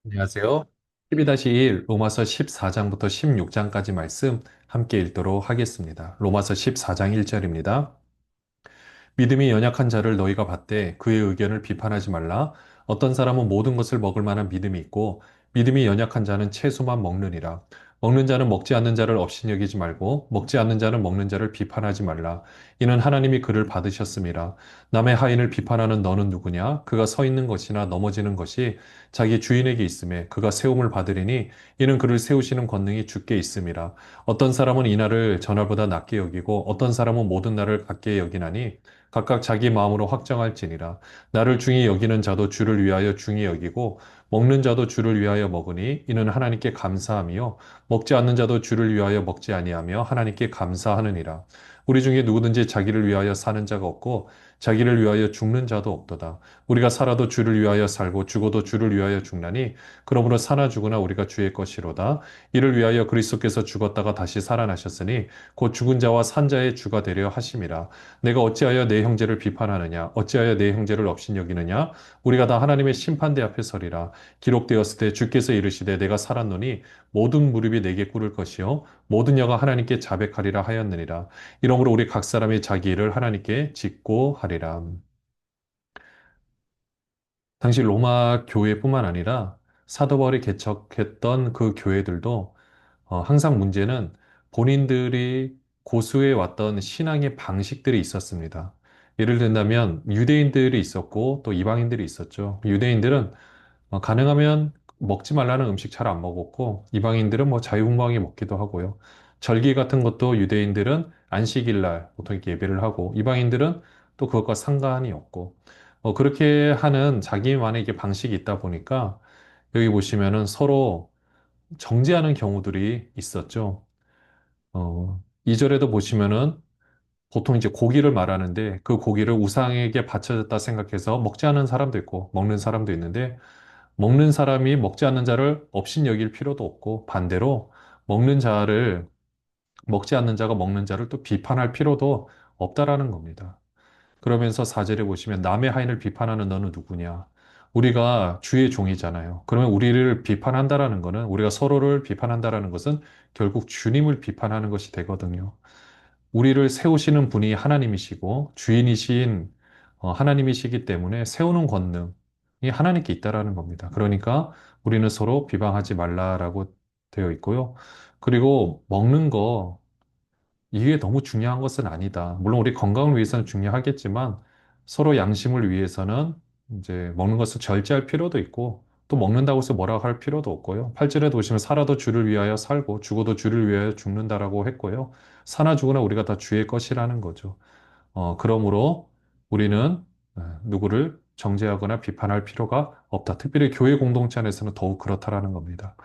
안녕하세요. 12-1 로마서 14장부터 16장까지 말씀 함께 읽도록 하겠습니다. 로마서 14장 1절입니다. 믿음이 연약한 자를 너희가 받되 그의 의견을 비판하지 말라. 어떤 사람은 모든 것을 먹을 만한 믿음이 있고 믿음이 연약한 자는 채소만 먹느니라. 먹는 자는 먹지 않는 자를 없이 여기지 말고 먹지 않는 자는 먹는 자를 비판하지 말라. 이는 하나님이 그를 받으셨음이라. 남의 하인을 비판하는 너는 누구냐? 그가 서 있는 것이나 넘어지는 것이 자기 주인에게 있음에 그가 세움을 받으리니 이는 그를 세우시는 권능이 주께 있음이라. 어떤 사람은 이날을 전날보다 낮게 여기고 어떤 사람은 모든 날을 같게 여기나니 각각 자기 마음으로 확정할지니라. 나를 중히 여기는 자도 주를 위하여 중히 여기고 먹는 자도 주를 위하여 먹으니 이는 하나님께 감사함이요 먹지 않는 자도 주를 위하여 먹지 아니하며 하나님께 감사하느니라. 우리 중에 누구든지 자기를 위하여 사는 자가 없고 자기를 위하여 죽는 자도 없도다. 우리가 살아도 주를 위하여 살고 죽어도 주를 위하여 죽나니 그러므로 사나 죽으나 우리가 주의 것이로다. 이를 위하여 그리스도께서 죽었다가 다시 살아나셨으니 곧 죽은 자와 산 자의 주가 되려 하심이라. 내가 어찌하여 내 형제를 비판하느냐? 어찌하여 내 형제를 업신여기느냐? 우리가 다 하나님의 심판대 앞에 서리라. 기록되었을 때 주께서 이르시되 내가 살았노니 모든 무릎이 내게 꿇을 것이요 모든 여가 하나님께 자백하리라 하였느니라. 이러므로 우리 각 사람이 자기 일을 하나님께 짓고 하리라. 당시 로마 교회뿐만 아니라 사도 바울이 개척했던 그 교회들도 항상 문제는 본인들이 고수해 왔던 신앙의 방식들이 있었습니다. 예를 든다면 유대인들이 있었고 또 이방인들이 있었죠. 유대인들은 가능하면 먹지 말라는 음식 잘 안 먹었고 이방인들은 뭐 자유분방하게 먹기도 하고요. 절기 같은 것도 유대인들은 안식일 날 보통 이렇게 예배를 하고 이방인들은 또 그것과 상관이 없고 그렇게 하는 자기만의 이게 방식이 있다 보니까 여기 보시면은 서로 정죄하는 경우들이 있었죠. 2절에도 보시면은 보통 이제 고기를 말하는데 그 고기를 우상에게 바쳐졌다 생각해서 먹지 않는 사람도 있고 먹는 사람도 있는데 먹는 사람이 먹지 않는 자를 업신 여길 필요도 없고 반대로 먹는 자를 먹지 않는 자가 먹는 자를 또 비판할 필요도 없다라는 겁니다. 그러면서 4절에 보시면 남의 하인을 비판하는 너는 누구냐? 우리가 주의 종이잖아요. 그러면 우리를 비판한다라는 것은 우리가 서로를 비판한다라는 것은 결국 주님을 비판하는 것이 되거든요. 우리를 세우시는 분이 하나님이시고 주인이신 하나님이시기 때문에 세우는 권능이 하나님께 있다라는 겁니다. 그러니까 우리는 서로 비방하지 말라라고 되어 있고요. 그리고 먹는 거 이게 너무 중요한 것은 아니다. 물론 우리 건강을 위해서는 중요하겠지만 서로 양심을 위해서는 이제 먹는 것을 절제할 필요도 있고 또 먹는다고 해서 뭐라고 할 필요도 없고요. 8절에 보시면 살아도 주를 위하여 살고 죽어도 주를 위하여 죽는다라고 했고요. 사나 죽으나 우리가 다 주의 것이라는 거죠. 그러므로 우리는 누구를 정죄하거나 비판할 필요가 없다. 특별히 교회 공동체 안에서는 더욱 그렇다라는 겁니다.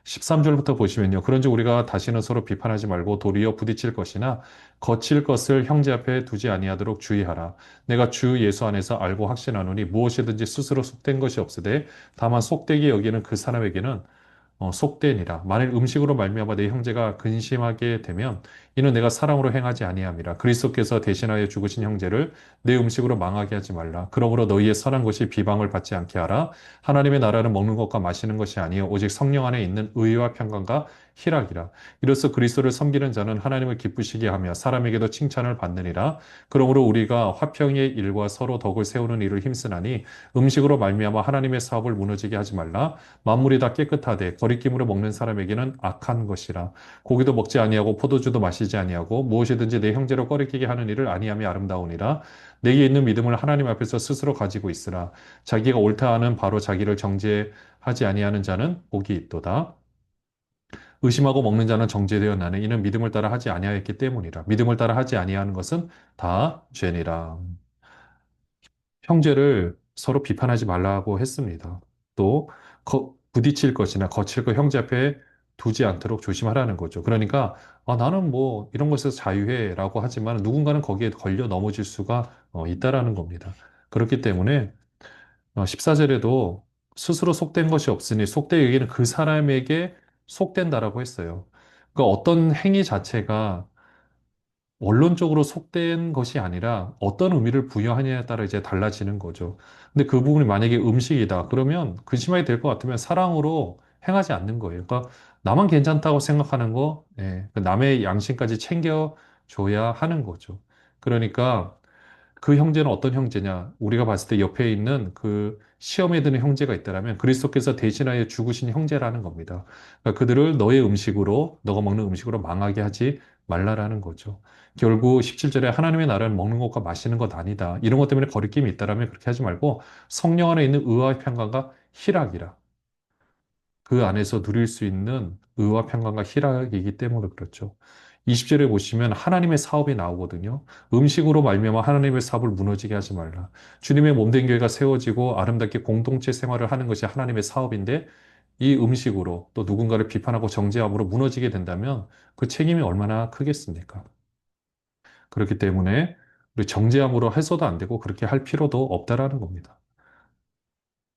13절부터 보시면요. 그런즉 우리가 다시는 서로 비판하지 말고 도리어 부딪힐 것이나 거칠 것을 형제 앞에 두지 아니하도록 주의하라. 내가 주 예수 안에서 알고 확신하노니 무엇이든지 스스로 속된 것이 없으되 다만 속되게 여기는 그 사람에게는 속되니라. 만일 음식으로 말미암아 내 형제가 근심하게 되면 이는 내가 사랑으로 행하지 아니함이라. 그리스도께서 대신하여 죽으신 형제를 내 음식으로 망하게 하지 말라. 그러므로 너희의 선한 것이 비방을 받지 않게 하라. 하나님의 나라는 먹는 것과 마시는 것이 아니요 오직 성령 안에 있는 의와 평강과 희락이라. 이로써 그리스도를 섬기는 자는 하나님을 기쁘시게 하며 사람에게도 칭찬을 받느니라. 그러므로 우리가 화평의 일과 서로 덕을 세우는 일을 힘쓰나니 음식으로 말미암아 하나님의 사업을 무너지게 하지 말라. 만물이 다 깨끗하되 거리낌으로 먹는 사람에게는 악한 것이라. 고기도 먹지 아니하고 포도주도 마시지 아니하고 무엇이든지 내 형제로 꺼리끼게 하는 일을 아니함이 아름다우니라. 내게 있는 믿음을 하나님 앞에서 스스로 가지고 있으라. 자기가 옳다 하는 바로 자기를 정죄하지 아니하는 자는 복이 있도다. 의심하고 먹는 자는 정죄되어 나는 이는 믿음을 따라 하지 아니하였기 때문이라. 믿음을 따라 하지 아니하는 것은 다 죄니라. 형제를 서로 비판하지 말라고 했습니다. 또 부딪힐 것이나 거칠 것 형제 앞에 두지 않도록 조심하라는 거죠. 그러니까 나는 뭐 이런 것에서 자유해라고 하지만 누군가는 거기에 걸려 넘어질 수가 있다라는 겁니다. 그렇기 때문에 14절에도 스스로 속된 것이 없으니 속되 여기는 그 사람에게 속된다라고 했어요. 그러니까 어떤 행위 자체가 원론적으로 속된 것이 아니라 어떤 의미를 부여하느냐에 따라 이제 달라지는 거죠. 근데 그 부분이 만약에 음식이다. 그러면 근심하게 될 것 같으면 사랑으로 행하지 않는 거예요. 그러니까 나만 괜찮다고 생각하는 거, 예, 그 남의 양심까지 챙겨줘야 하는 거죠. 그러니까 그 형제는 어떤 형제냐? 우리가 봤을 때 옆에 있는 그 시험에 드는 형제가 있다라면 그리스도께서 대신하여 죽으신 형제라는 겁니다. 그러니까 그들을 너의 음식으로, 너가 먹는 음식으로 망하게 하지 말라라는 거죠. 결국 17절에 하나님의 나라는 먹는 것과 마시는 것 아니다. 이런 것 때문에 거리낌이 있다라면 그렇게 하지 말고 성령 안에 있는 의와 평강과 희락이라. 그 안에서 누릴 수 있는 의와 평강과 희락이기 때문에 그렇죠. 20절에 보시면 하나님의 사업이 나오거든요. 음식으로 말미암아 하나님의 사업을 무너지게 하지 말라. 주님의 몸된 교회가 세워지고 아름답게 공동체 생활을 하는 것이 하나님의 사업인데 이 음식으로 또 누군가를 비판하고 정죄함으로 무너지게 된다면 그 책임이 얼마나 크겠습니까? 그렇기 때문에 우리 정죄함으로 해서도 안 되고 그렇게 할 필요도 없다라는 겁니다.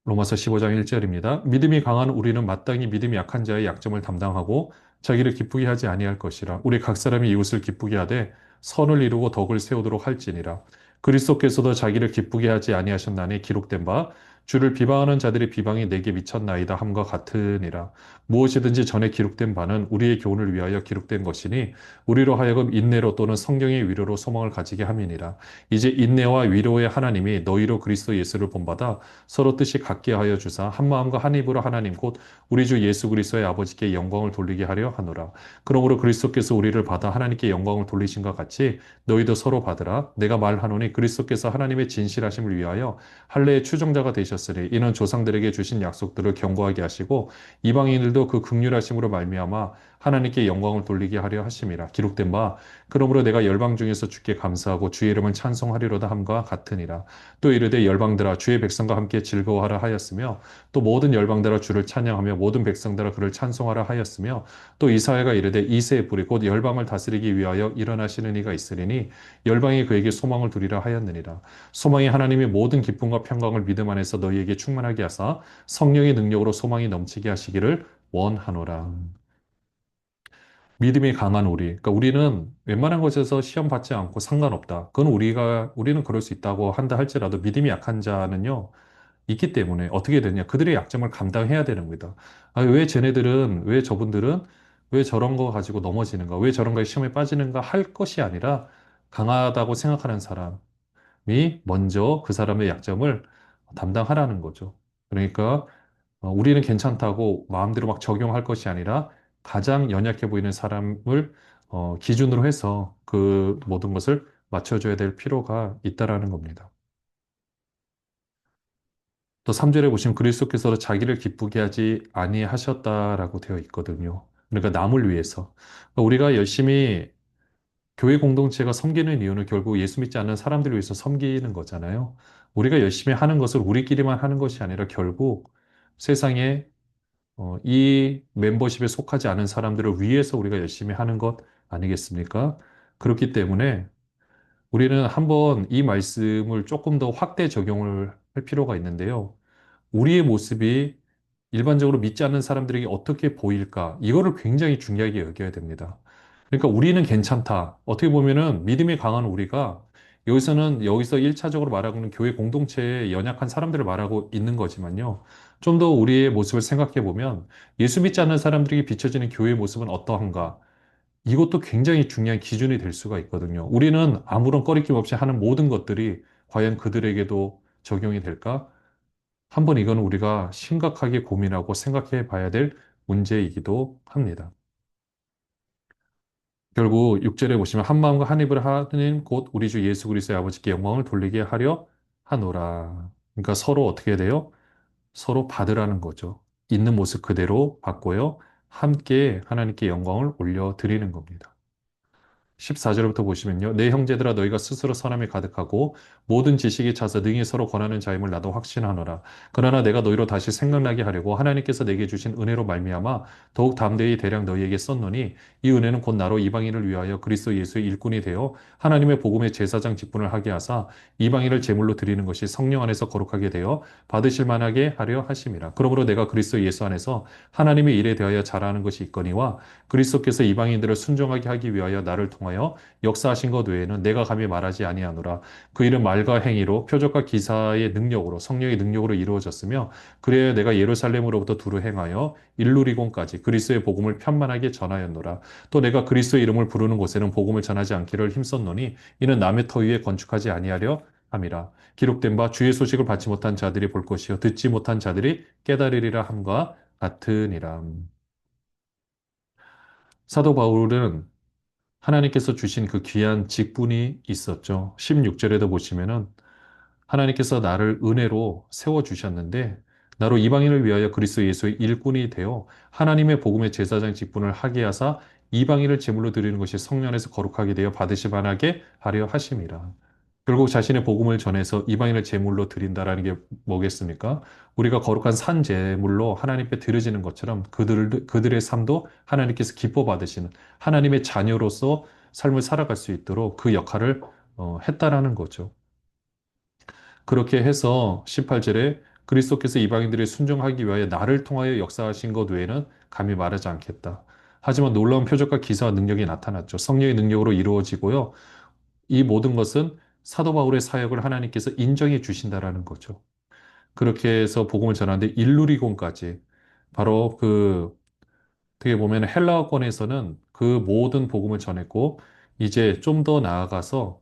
로마서 15장 1절입니다. 믿음이 강한 우리는 마땅히 믿음이 약한 자의 약점을 담당하고 자기를 기쁘게 하지 아니할 것이라. 우리 각 사람이 이웃을 기쁘게 하되 선을 이루고 덕을 세우도록 할지니라. 그리스도께서도 자기를 기쁘게 하지 아니하셨나니 기록된 바 주를 비방하는 자들의 비방이 내게 미쳤나이다 함과 같으니라. 무엇이든지 전에 기록된 바는 우리의 교훈을 위하여 기록된 것이니 우리로 하여금 인내로 또는 성경의 위로로 소망을 가지게 함이니라. 이제 인내와 위로의 하나님이 너희로 그리스도 예수를 본받아 서로 뜻이 같게 하여 주사 한 마음과 한 입으로 하나님 곧 우리 주 예수 그리스도의 아버지께 영광을 돌리게 하려 하노라. 그러므로 그리스도께서 우리를 받아 하나님께 영광을 돌리신것 같이 너희도 서로 받으라. 내가 말하노니 그리스도께서 하나님의 진실하심을 위하여 할례의 추종자가 되셨으니 이는 조상들에게 주신 약속들을 견고하게 하시고 이방인들도 그 긍휼하심으로 말미암아 하나님께 영광을 돌리게 하려 하심이라. 기록된 바 그러므로 내가 열방 중에서 주께 감사하고 주의 이름을 찬송하리로다 함과 같으니라. 또 이르되 열방들아 주의 백성과 함께 즐거워하라 하였으며 또 모든 열방들아 주를 찬양하며 모든 백성들아 그를 찬송하라 하였으며 또 이사야가 이르되 이새의 뿌리 곧 열방을 다스리기 위하여 일어나시는 이가 있으리니 열방이 그에게 소망을 두리라 하였느니라. 소망이 하나님의 모든 기쁨과 평강을 믿음 안에서 너희에게 충만하게 하사 성령의 능력으로 소망이 넘치게 하시기를 원하노라. 믿음이 강한 우리. 그러니까 우리는 웬만한 것에서 시험 받지 않고 상관없다. 그건 우리는 그럴 수 있다고 한다 할지라도 믿음이 약한 자는요, 있기 때문에 어떻게 되냐. 그들의 약점을 감당해야 되는 겁니다. 아, 왜 저분들은 왜 저런 거 가지고 넘어지는가? 왜 저런 거에 시험에 빠지는가? 할 것이 아니라 강하다고 생각하는 사람이 먼저 그 사람의 약점을 담당하라는 거죠. 그러니까 우리는 괜찮다고 마음대로 막 적용할 것이 아니라 가장 연약해 보이는 사람을 기준으로 해서 그 모든 것을 맞춰줘야 될 필요가 있다라는 겁니다. 또 3절에 보시면 그리스도께서 자기를 기쁘게 하지 아니하셨다라고 되어 있거든요. 그러니까 남을 위해서. 그러니까 우리가 열심히 교회 공동체가 섬기는 이유는 결국 예수 믿지 않는 사람들을 위해서 섬기는 거잖아요. 우리가 열심히 하는 것을 우리끼리만 하는 것이 아니라 결국 세상에 이 멤버십에 속하지 않은 사람들을 위해서 우리가 열심히 하는 것 아니겠습니까? 그렇기 때문에 우리는 한번 이 말씀을 조금 더 확대 적용을 할 필요가 있는데요. 우리의 모습이 일반적으로 믿지 않는 사람들에게 어떻게 보일까? 이거를 굉장히 중요하게 여겨야 됩니다. 그러니까 우리는 괜찮다. 어떻게 보면은 믿음이 강한 우리가 여기서 1차적으로 말하고 있는 교회 공동체에 연약한 사람들을 말하고 있는 거지만요. 좀 더 우리의 모습을 생각해 보면 예수 믿지 않는 사람들에게 비춰지는 교회의 모습은 어떠한가? 이것도 굉장히 중요한 기준이 될 수가 있거든요. 우리는 아무런 꺼리낌 없이 하는 모든 것들이 과연 그들에게도 적용이 될까? 한번 이건 우리가 심각하게 고민하고 생각해 봐야 될 문제이기도 합니다. 결국 6절에 보시면 한 마음과 한 입을 하는 곧 우리 주 예수 그리스도의 아버지께 영광을 돌리게 하려 하노라. 그러니까 서로 어떻게 돼요? 서로 받으라는 거죠. 있는 모습 그대로 받고요. 함께 하나님께 영광을 올려드리는 겁니다. 14절부터 보시면요. 내 형제들아 너희가 스스로 선함에 가득하고 모든 지식이 차서 능히 서로 권하는 자임을 나도 확신하노라. 그러나 내가 너희로 다시 생각나게 하려고 하나님께서 내게 주신 은혜로 말미암아 더욱 담대히 대량 너희에게 썼노니 이 은혜는 곧 나로 이방인을 위하여 그리스도 예수의 일꾼이 되어 하나님의 복음의 제사장 직분을 하게 하사 이방인을 제물로 드리는 것이 성령 안에서 거룩하게 되어 받으실 만하게 하려 하심이라. 그러므로 내가 그리스도 예수 안에서 하나님의 일에 대하여 잘하는 것이 있거니와 그리스도께서 이방인들을 순종하게 하기 위하여 나를 통하여 통하여 역사하신 것 외에는 내가 감히 말하지 아니하노라. 그 일은 말과 행위로 표적과 기사의 능력으로 성령의 능력으로 이루어졌으며 그래야 내가 예루살렘으로부터 두루 행하여 일루리곤까지 그리스도의 복음을 편만하게 전하였노라. 또 내가 그리스도의 이름을 부르는 곳에는 복음을 전하지 않기를 힘썼노니 이는 남의 터 위에 건축하지 아니하려 함이라. 기록된 바 주의 소식을 받지 못한 자들이 볼 것이요 듣지 못한 자들이 깨달으리라 함과 같으니라. 사도 바울은 하나님께서 주신 그 귀한 직분이 있었죠. 16절에도 보시면은 하나님께서 나를 은혜로 세워주셨는데 나로 이방인을 위하여 그리스도 예수의 일꾼이 되어 하나님의 복음의 제사장 직분을 하게 하사 이방인을 제물로 드리는 것이 성령 안에서 거룩하게 되어 받으실 만하게 하려 하심이라. 결국 자신의 복음을 전해서 이방인을 제물로 드린다라는 게 뭐겠습니까? 우리가 거룩한 산 제물로 하나님께 드려지는 것처럼 그들의 삶도 하나님께서 기뻐 받으시는 하나님의 자녀로서 삶을 살아갈 수 있도록 그 역할을 했다라는 거죠. 그렇게 해서 18절에 그리스도께서 이방인들이 순종하기 위하여 나를 통하여 역사하신 것 외에는 감히 말하지 않겠다. 하지만 놀라운 표적과 기사와 능력이 나타났죠. 성령의 능력으로 이루어지고요. 이 모든 것은 사도 바울의 사역을 하나님께서 인정해 주신다라는 거죠. 그렇게 해서 복음을 전하는데 일루리곤까지 바로 그 어떻게 보면 헬라어권에서는 그 모든 복음을 전했고 이제 좀 더 나아가서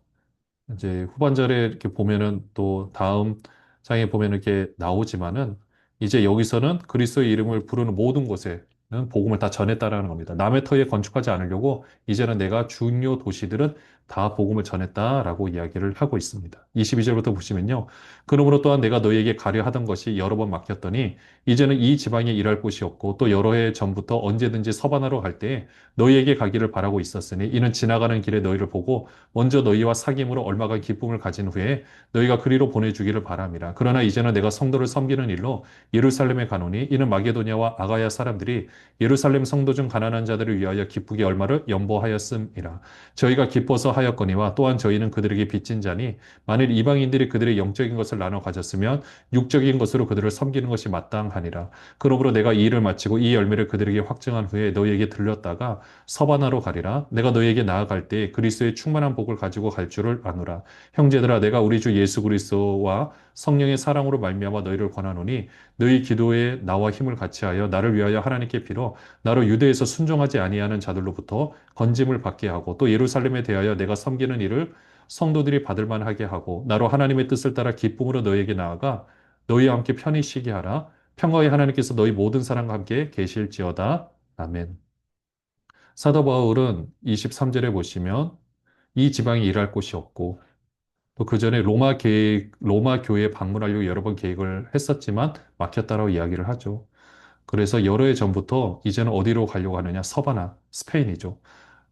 이제 후반절에 이렇게 보면은 또 다음 장에 보면 이렇게 나오지만은 이제 여기서는 그리스도의 이름을 부르는 모든 곳에는 복음을 다 전했다라는 겁니다. 남의 터에 건축하지 않으려고 이제는 내가 중요 도시들은 다 복음을 전했다라고 이야기를 하고 있습니다. 22절부터 보시면요. 그러므로 또한 내가 너희에게 가려 하던 것이 여러 번 막혔더니 이제는 이 지방에 일할 곳이 없고 또 여러 해 전부터 언제든지 서반하러 갈 때에 너희에게 가기를 바라고 있었으니 이는 지나가는 길에 너희를 보고 먼저 너희와 사귐으로 얼마간 기쁨을 가진 후에 너희가 그리로 보내주기를 바람이라. 그러나 이제는 내가 성도를 섬기는 일로 예루살렘에 가노니 이는 마게도냐와 아가야 사람들이 예루살렘 성도 중 가난한 자들을 위하여 기쁘게 얼마를 연보하였음이라. 저희가 기뻐서 하였거니와 또한 저희는 그들에게 빚진 자니 만일 이방인들이 그들의 영적인 것을 나눠 가졌으면 육적인 것으로 그들을 섬기는 것이 마땅하니라. 그러므로 내가 이 일을 마치고 이 열매를 그들에게 확증한 후에 너희에게 들렸다가 서반하러 가리라. 내가 너희에게 나아갈 때 그리스도의 충만한 복을 가지고 갈 줄을 아노라. 형제들아 내가 우리 주 예수 그리스도와 성령의 사랑으로 말미암아 너희를 권하노니 너희 기도에 나와 힘을 같이하여 나를 위하여 하나님께 빌어 나로 유대에서 순종하지 아니하는 자들로부터 건짐을 받게 하고 또 예루살렘에 대하여 내가 섬기는 일을 성도들이 받을 만하게 하고 나로 하나님의 뜻을 따라 기쁨으로 너희에게 나아가 너희와 함께 편히 쉬게 하라. 평화의 하나님께서 너희 모든 사람과 함께 계실지어다. 아멘. 사도 바울은 23절에 보시면 이 지방에 일할 곳이 없고 또 그 전에 로마 교회에 방문하려고 여러 번 계획을 했었지만 막혔다라고 이야기를 하죠. 그래서 여러 해 전부터 이제는 어디로 가려고 하느냐? 서바나, 스페인이죠.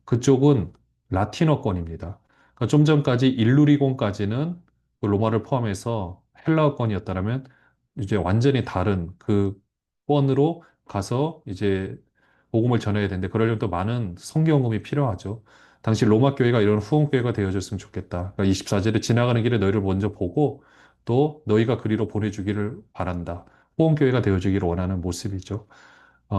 그쪽은 라틴어권입니다. 그러니까 좀 전까지 일루리곤까지는 그 로마를 포함해서 헬라어권이었다면 이제 완전히 다른 그 권으로 가서 이제 복음을 전해야 되는데 그러려면 또 많은 성경음이 필요하죠. 당시 로마 교회가 이런 후원교회가 되어줬으면 좋겠다. 그러니까 24절에 지나가는 길에 너희를 먼저 보고 또 너희가 그리로 보내주기를 바란다. 후원교회가 되어주기를 원하는 모습이죠.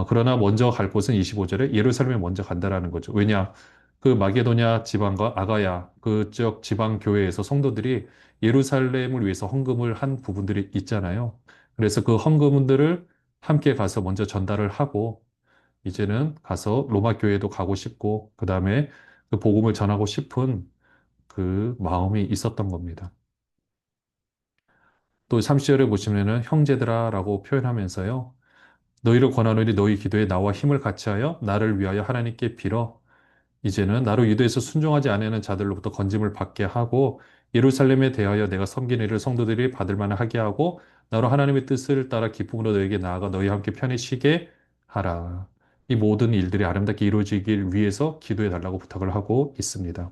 그러나 먼저 갈 곳은 25절에 예루살렘에 먼저 간다라는 거죠. 왜냐? 그 마게도냐 지방과 아가야 그쪽 지방 교회에서 성도들이 예루살렘을 위해서 헌금을 한 부분들이 있잖아요. 그래서 그 헌금들을 함께 가서 먼저 전달을 하고 이제는 가서 로마 교회도 가고 싶고 그다음에 그 복음을 전하고 싶은 그 마음이 있었던 겁니다. 또 30절에 보시면은 형제들아라고 표현하면서요. 너희를 권하노니 너희 기도에 나와 힘을 같이하여 나를 위하여 하나님께 빌어 이제는 나로 유대에서 순종하지 아니하는 자들로부터 건짐을 받게 하고 예루살렘에 대하여 내가 섬긴 일을 성도들이 받을 만하게 하고 나로 하나님의 뜻을 따라 기쁨으로 너에게 나아가 너희와 함께 편히 쉬게 하라. 이 모든 일들이 아름답게 이루어지길 위해서 기도해 달라고 부탁을 하고 있습니다.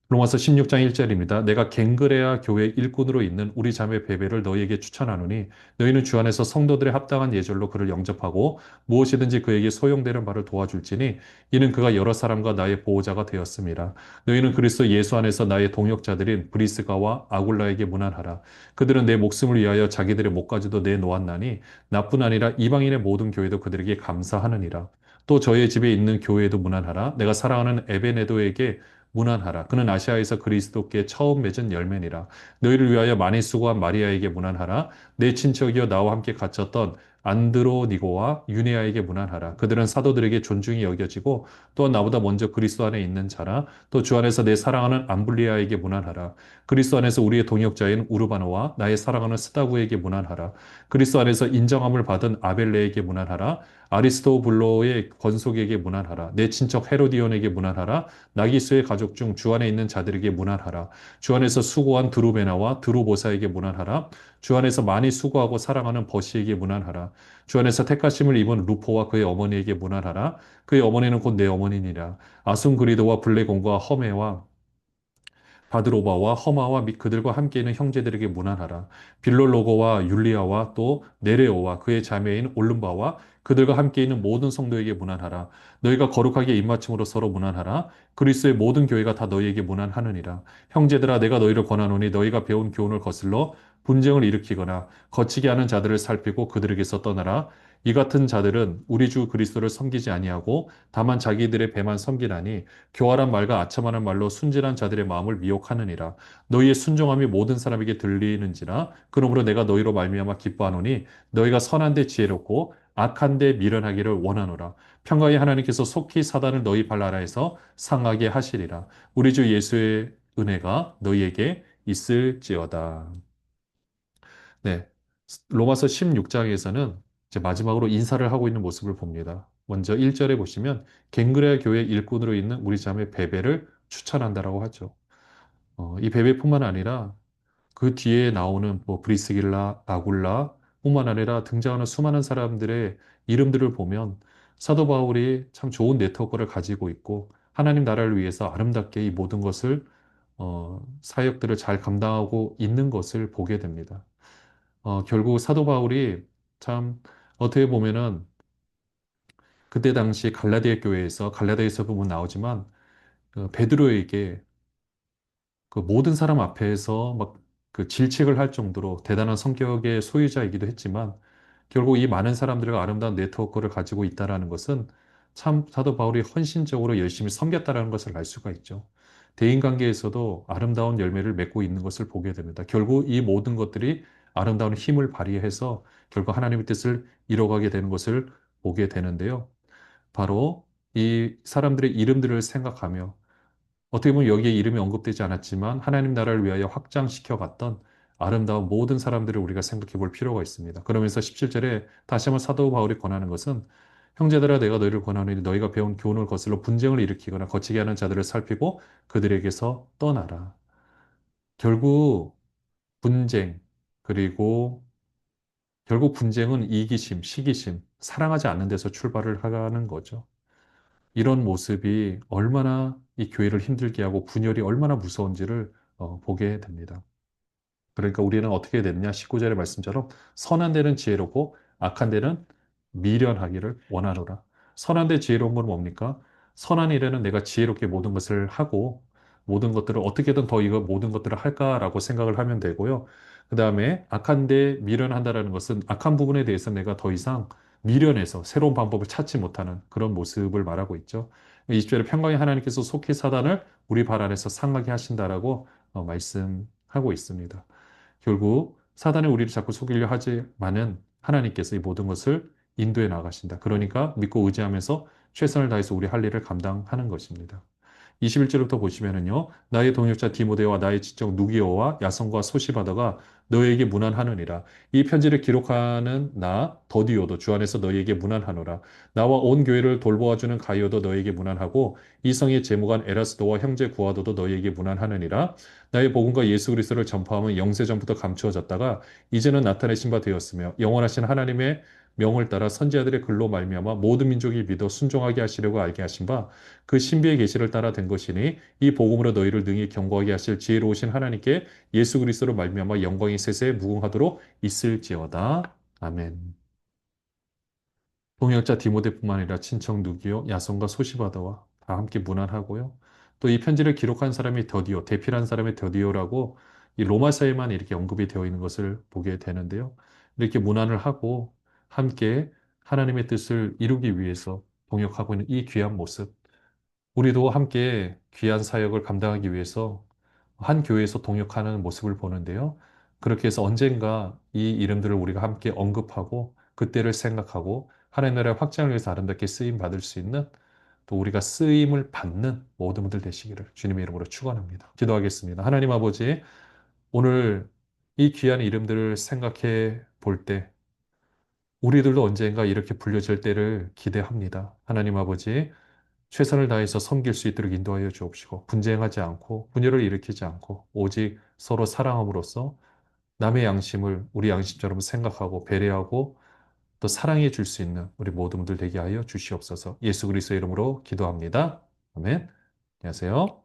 로마서 16장 1절입니다. 내가 갱그레아 교회 일꾼으로 있는 우리 자매 베베를 너희에게 추천하노니 너희는 주 안에서 성도들의 합당한 예절로 그를 영접하고 무엇이든지 그에게 소용되는 바를 도와줄지니 이는 그가 여러 사람과 나의 보호자가 되었습니다. 너희는 그리스도 예수 안에서 나의 동역자들인 브리스가와 아굴라에게 문안하라. 그들은 내 목숨을 위하여 자기들의 목까지도 내놓았나니 나뿐 아니라 이방인의 모든 교회도 그들에게 감사하느니라. 또 저의 집에 있는 교회에도 문안하라. 내가 사랑하는 에베네도에게 문안하라. 그는 아시아에서 그리스도께 처음 맺은 열매니라. 너희를 위하여 많이 수고한 마리아에게 문안하라. 내 친척이여 나와 함께 갇혔던 안드로니고와 유네아에게 문안하라. 그들은 사도들에게 존중이 여겨지고 또한 나보다 먼저 그리스도 안에 있는 자라. 또 주 안에서 내 사랑하는 암블리아에게 문안하라. 그리스도 안에서 우리의 동역자인 우르바노와 나의 사랑하는 스다구에게 문안하라. 그리스도 안에서 인정함을 받은 아벨레에게 문안하라. 아리스토블로의 권속에게 문안하라. 내 친척 헤로디온에게 문안하라. 나기수의 가족 중 주 안에 있는 자들에게 문안하라. 주 안에서 수고한 드루베나와 드루보사에게 문안하라. 주 안에서 많이 수고하고 사랑하는 버시에게 문안하라. 주 안에서 택하심을 입은 루포와 그의 어머니에게 문안하라. 그의 어머니는 곧 내 어머니니라. 아순그리도와 블레곤과 허메와 바드로바와 허마와 및 그들과 함께 있는 형제들에게 문안하라. 빌롤로고와 율리아와 또 네레오와 그의 자매인 올름바와 그들과 함께 있는 모든 성도에게 문안하라. 너희가 거룩하게 입맞춤으로 서로 문안하라. 그리스도의 모든 교회가 다 너희에게 문안하느니라. 형제들아 내가 너희를 권하노니 너희가 배운 교훈을 거슬러 분쟁을 일으키거나 거치게 하는 자들을 살피고 그들에게서 떠나라. 이 같은 자들은 우리 주 그리스도를 섬기지 아니하고 다만 자기들의 배만 섬기나니 교활한 말과 아첨하는 말로 순진한 자들의 마음을 미혹하느니라. 너희의 순종함이 모든 사람에게 들리는지라. 그러므로 내가 너희로 말미암아 기뻐하노니 너희가 선한 데 지혜롭고 악한 데 미련하기를 원하노라. 평강의 하나님께서 속히 사단을 너희 발 아래에서 상하게 하시리라. 우리 주 예수의 은혜가 너희에게 있을지어다. 네. 로마서 16장에서는 이제 마지막으로 인사를 하고 있는 모습을 봅니다. 먼저 1절에 보시면 갱그레아 교회 일꾼으로 있는 우리 자매 베베를 추천한다라고 하죠. 이 베베뿐만 아니라 그 뒤에 나오는 뭐 브리스길라, 아굴라 뿐만 아니라 등장하는 수많은 사람들의 이름들을 보면 사도 바울이 참 좋은 네트워크를 가지고 있고 하나님 나라를 위해서 아름답게 이 모든 것을 사역들을 잘 감당하고 있는 것을 보게 됩니다. 결국 사도 바울이 참 어떻게 보면은 그때 당시 갈라디아 교회에서 갈라디아에서 보면 나오지만 베드로에게 그 모든 사람 앞에서 막 그 질책을 할 정도로 대단한 성격의 소유자이기도 했지만 결국 이 많은 사람들과 아름다운 네트워크를 가지고 있다라는 것은 참 사도 바울이 헌신적으로 열심히 섬겼다라는 것을 알 수가 있죠. 대인관계에서도 아름다운 열매를 맺고 있는 것을 보게 됩니다. 결국 이 모든 것들이 아름다운 힘을 발휘해서 결국 하나님의 뜻을 이뤄가게 되는 것을 보게 되는데요. 바로 이 사람들의 이름들을 생각하며 어떻게 보면 여기에 이름이 언급되지 않았지만 하나님 나라를 위하여 확장시켜 갔던 아름다운 모든 사람들을 우리가 생각해 볼 필요가 있습니다. 그러면서 17절에 다시 한번 사도 바울이 권하는 것은 형제들아 내가 너희를 권하노니 너희가 배운 교훈을 거슬러 분쟁을 일으키거나 거치게 하는 자들을 살피고 그들에게서 떠나라. 결국 분쟁 그리고 결국 분쟁은 이기심, 시기심, 사랑하지 않는 데서 출발을 하는 거죠. 이런 모습이 얼마나 이 교회를 힘들게 하고 분열이 얼마나 무서운지를 보게 됩니다. 그러니까 우리는 어떻게 되느냐? 19절의 말씀처럼 선한 데는 지혜롭고 악한 데는 미련하기를 원하노라. 선한 데 지혜로운 건 뭡니까? 선한 일에는 내가 지혜롭게 모든 것을 하고 모든 것들을 어떻게든 더 이거 모든 것들을 할까라고 생각을 하면 되고요. 그 다음에 악한 데 미련한다라는 것은 악한 부분에 대해서 내가 더 이상 미련해서 새로운 방법을 찾지 못하는 그런 모습을 말하고 있죠. 20절에 평강의 하나님께서 속히 사단을 우리 발 안에서 상하게 하신다라고 말씀하고 있습니다. 결국 사단이 우리를 자꾸 속이려 하지만은 하나님께서 이 모든 것을 인도해 나가신다. 그러니까 믿고 의지하면서 최선을 다해서 우리 할 일을 감당하는 것입니다. 21절부터 보시면은요. 나의 동역자 디모데와 나의 지적 누기오와 야손과 소시바더가 너희에게 문안하느니라. 이 편지를 기록하는 나 더디오도 주 안에서 너희에게 문안하노라. 나와 온 교회를 돌보아주는 가이오도 너희에게 문안하고 이성의 제무관 에라스도와 형제 구하도도 너희에게 문안하느니라. 나의 복음과 예수 그리스도를 전파하면 영세전부터 감추어졌다가 이제는 나타내신 바 되었으며 영원하신 하나님의 명을 따라 선지자들의 글로 말미암아 모든 민족이 믿어 순종하게 하시려고 알게 하신 바 그 신비의 계시를 따라 된 것이니 이 복음으로 너희를 능히 경고하게 하실 지혜로우신 하나님께 예수 그리스도로 말미암아 영광이 세세에 무궁하도록 있을지어다. 아멘. 동역자 디모데뿐만 아니라 친척 누기요, 야손과 소시바다와 다 함께 문안하고요. 또 이 편지를 기록한 사람이 더디오, 대필한 사람의 더디오라고 이 로마서에만 이렇게 언급이 되어 있는 것을 보게 되는데요. 이렇게 문안을 하고 함께 하나님의 뜻을 이루기 위해서 동역하고 있는 이 귀한 모습, 우리도 함께 귀한 사역을 감당하기 위해서 한 교회에서 동역하는 모습을 보는데요. 그렇게 해서 언젠가 이 이름들을 우리가 함께 언급하고 그때를 생각하고 하나님 나라의 확장을 위해서 아름답게 쓰임 받을 수 있는, 또 우리가 쓰임을 받는 모든 분들 되시기를 주님의 이름으로 축원합니다. 기도하겠습니다. 하나님 아버지, 오늘 이 귀한 이름들을 생각해 볼 때 우리들도 언젠가 이렇게 불려질 때를 기대합니다. 하나님 아버지, 최선을 다해서 섬길 수 있도록 인도하여 주옵시고, 분쟁하지 않고 분열을 일으키지 않고 오직 서로 사랑함으로써 남의 양심을 우리 양심처럼 생각하고 배려하고 또 사랑해 줄 수 있는 우리 모든 분들 되게 하여 주시옵소서. 예수 그리스도의 이름으로 기도합니다. 아멘. 안녕하세요.